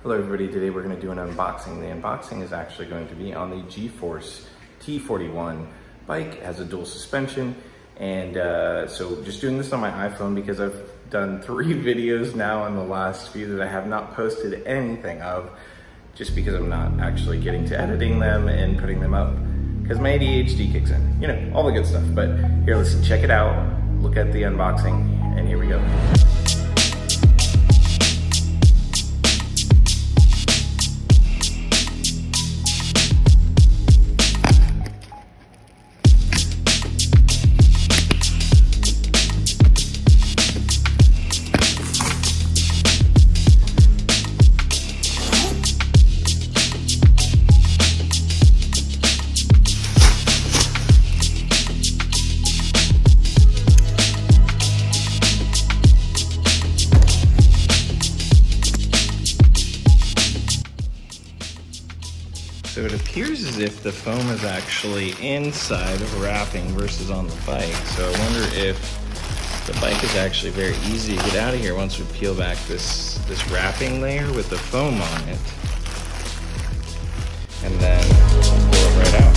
Hello everybody, today we're going to do an unboxing. The unboxing is actually going to be on the G-Force T41 bike. It has a dual suspension, and so just doing this on my iPhone because I've done 3 videos now in the last few that I have not posted anything of, just because I'm not actually getting to editing them and putting them up because my ADHD kicks in, you know, all the good stuff. But here, listen, check it out, look at the unboxing, and here we go. So it appears as if the foam is actually inside of wrapping versus on the bike. So I wonder if the bike is actually very easy to get out of here once we peel back this wrapping layer with the foam on it. And then pull it right out.